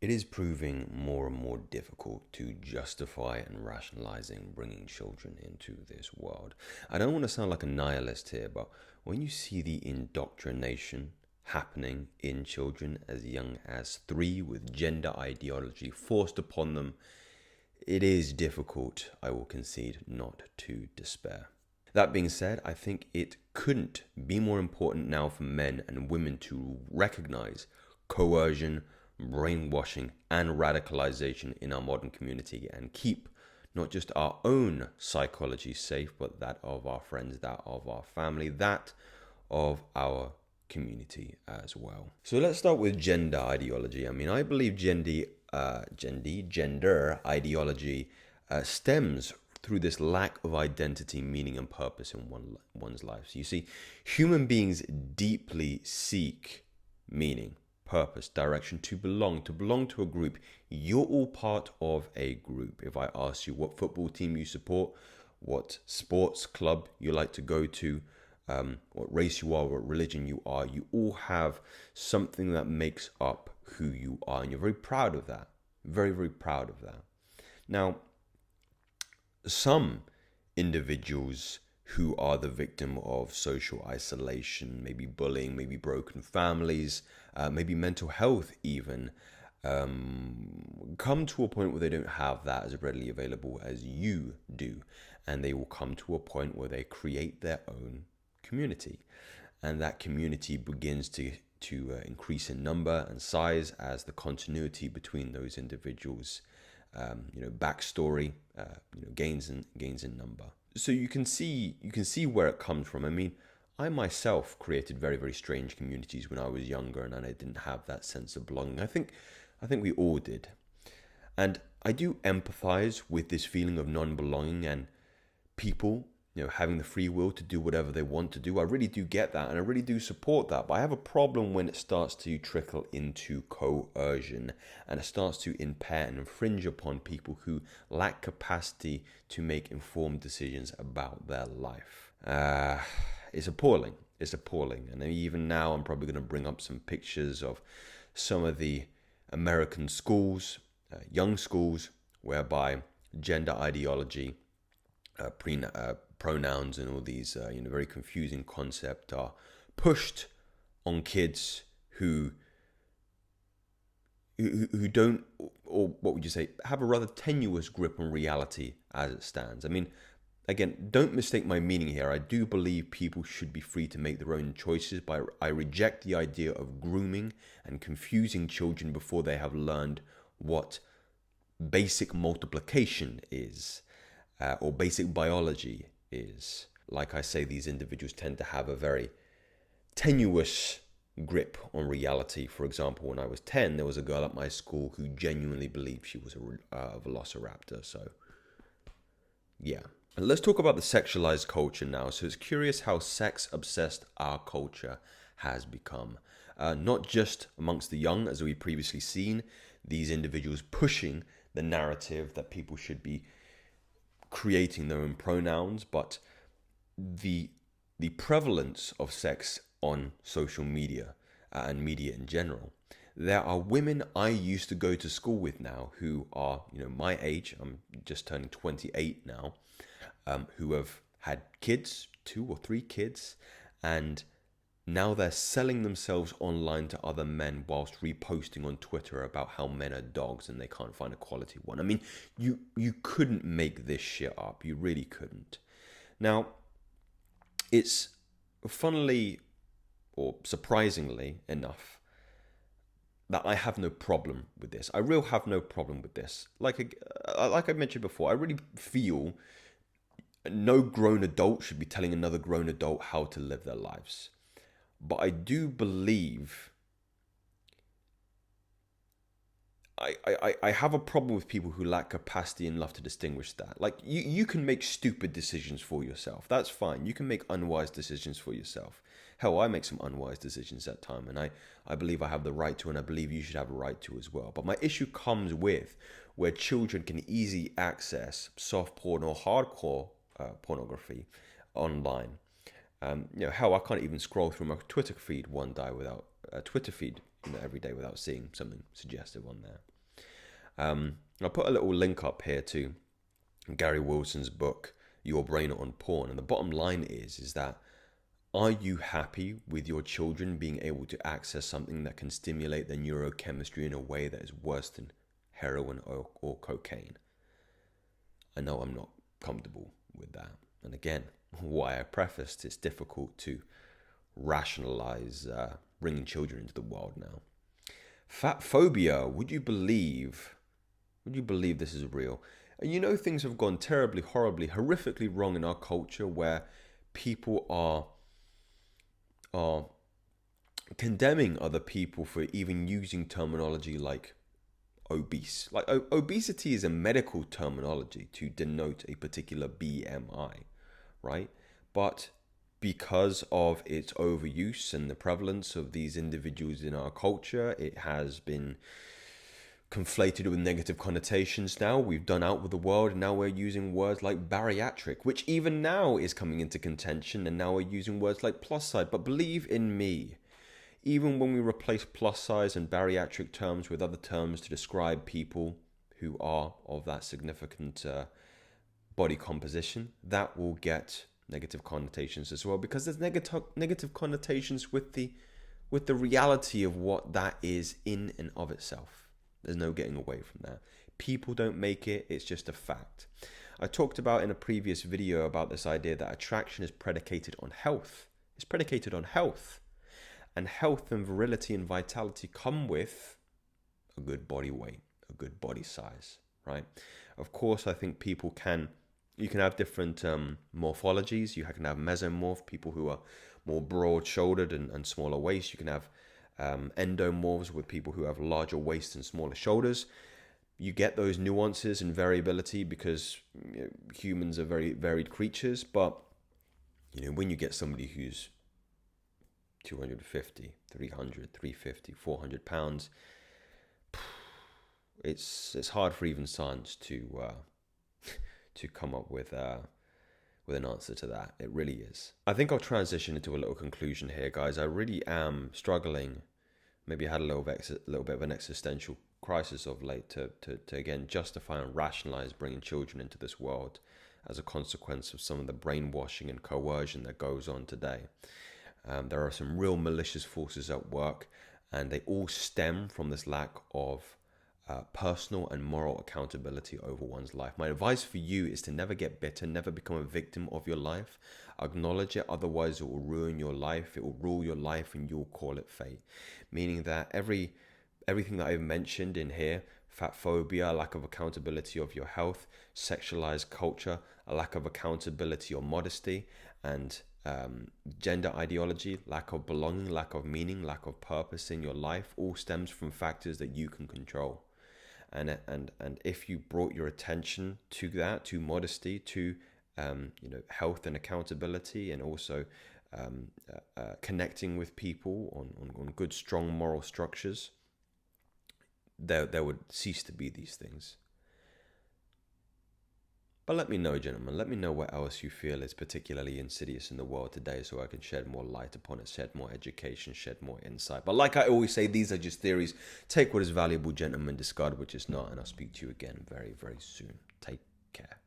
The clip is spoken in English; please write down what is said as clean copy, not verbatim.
It is proving more and more difficult to justify and rationalizing bringing children into this world. I don't want to sound like a nihilist here, but when you see the indoctrination happening in children as young as 3 with gender ideology forced upon them, it is difficult, I will concede, not to despair. That being said, I think it couldn't be more important now for men and women to recognize coercion, brainwashing, and radicalization in our modern community and keep not just our own psychology safe, but that of our friends, that of our family, that of our community as well. So let's start with gender ideology. I mean, I believe gender ideology stems through this lack of identity, meaning, and purpose in one's life. So you see, human beings deeply seek meaning, purpose, direction, to belong to a group. You're all part of a group. If I ask you what football team you support, what sports club you like to go to, what race you are, what religion you are, you all have something that makes up who you are, and you're very proud of that. Very, very proud of that. Now, some individuals who are the victim of social isolation, maybe bullying, maybe broken families, maybe mental health even, come to a point where they don't have that as readily available as you do. And they will come to a point where they create their own community. And that community begins to increase in number and size as the continuity between those individuals, backstory, gains in number. So you can see where it comes from. I mean, I myself created very, very strange communities when I was younger, and I didn't have that sense of belonging. I think we all did, and I do empathize with this feeling of non-belonging and people, having the free will to do whatever they want to do. I really do get that, and I really do support that. But I have a problem when it starts to trickle into coercion and it starts to impair and infringe upon people who lack capacity to make informed decisions about their life. It's appalling. It's appalling. And even now, I'm probably going to bring up some pictures of some of the American schools, young schools, whereby gender ideology, pronouns and all these very confusing concepts are pushed on kids who don't, or what would you say, have a rather tenuous grip on reality as it stands. I mean, again, don't mistake my meaning here. I do believe people should be free to make their own choices, but I reject the idea of grooming and confusing children before they have learned what basic multiplication is, or basic biology is. Like I say, these individuals tend to have a very tenuous grip on reality. For example, when I was 10, there was a girl at my school who genuinely believed she was a velociraptor. So, yeah. And let's talk about the sexualized culture now. So it's curious how sex-obsessed our culture has become. Not just amongst the young, as we previously seen, these individuals pushing the narrative that people should be creating their own pronouns, but the prevalence of sex on social media and media in general. There are women I used to go to school with now who are, my age. I'm just turning 28 now, who have had kids, 2 or 3 kids, and now they're selling themselves online to other men whilst reposting on Twitter about how men are dogs and they can't find a quality one. I mean, you couldn't make this shit up. You really couldn't. Now, it's funnily or surprisingly enough that I have no problem with this. I really have no problem with this. Like I mentioned before, I really feel no grown adult should be telling another grown adult how to live their lives. But I do believe I have a problem with people who lack capacity and love to distinguish that. Like, you can make stupid decisions for yourself. That's fine. You can make unwise decisions for yourself. Hell, I make some unwise decisions at time, and I believe I have the right to, and I believe you should have a right to as well. But my issue comes with where children can easily access soft porn or hardcore pornography online. Hell, I can't even scroll through my Twitter feed one day without every day without seeing something suggestive on there. I'll put a little link up here to Gary Wilson's book, Your Brain on Porn. And the bottom line is that, are you happy with your children being able to access something that can stimulate their neurochemistry in a way that is worse than heroin or cocaine? I know I'm not comfortable with that. And again, why I prefaced, it's difficult to rationalize bringing children into the world now. Fat phobia, would you believe this is real? And you know, things have gone terribly, horribly, horrifically wrong in our culture, where people are condemning other people for even using terminology like obese. Like obesity is a medical terminology to denote a particular BMI, right? But because of its overuse and the prevalence of these individuals in our culture, it has been conflated with negative connotations. Now we've done out with the world, and now we're using words like bariatric, which even now is coming into contention, and now we're using words like plus size. But believe in me, even when we replace plus size and bariatric terms with other terms to describe people who are of that significant body composition, that will get negative connotations as well, because there's negative connotations with the reality of what that is in and of itself. There's no getting away from that. People don't make it, it's just a fact. I talked about in a previous video about this idea that attraction is predicated on health. It's predicated on health. And health and virility and vitality come with a good body weight, a good body size, right? Of course, I think you can have different morphologies. You can have mesomorph, people who are more broad-shouldered and smaller waist. You can have endomorphs with people who have larger waist and smaller shoulders. You get those nuances and variability because humans are very varied creatures. But when you get somebody who's 250, 300, 350, 400 pounds, it's hard for even science to come up with an answer to that. It really is. I think I'll transition into a little conclusion here, guys. I really am struggling. Maybe I had a little bit of an existential crisis of late to again justify and rationalize bringing children into this world as a consequence of some of the brainwashing and coercion that goes on today. There are some real malicious forces at work, and they all stem from this lack of personal and moral accountability over one's life. My advice for you is to never get bitter, never become a victim of your life. Acknowledge it, otherwise it will ruin your life, it will rule your life, and you'll call it fate. Meaning that everything that I've mentioned in here, fat phobia, a lack of accountability of your health, sexualized culture, a lack of accountability or modesty, and gender ideology, lack of belonging, lack of meaning, lack of purpose in your life, all stems from factors that you can control. And if you brought your attention to that, to modesty, to health and accountability, and also connecting with people on good, strong moral structures, there would cease to be these things. But let me know, gentlemen, let me know what else you feel is particularly insidious in the world today, so I can shed more light upon it, shed more education, shed more insight. But like I always say, these are just theories. Take what is valuable, gentlemen, discard which is not, and I'll speak to you again very, very soon. Take care.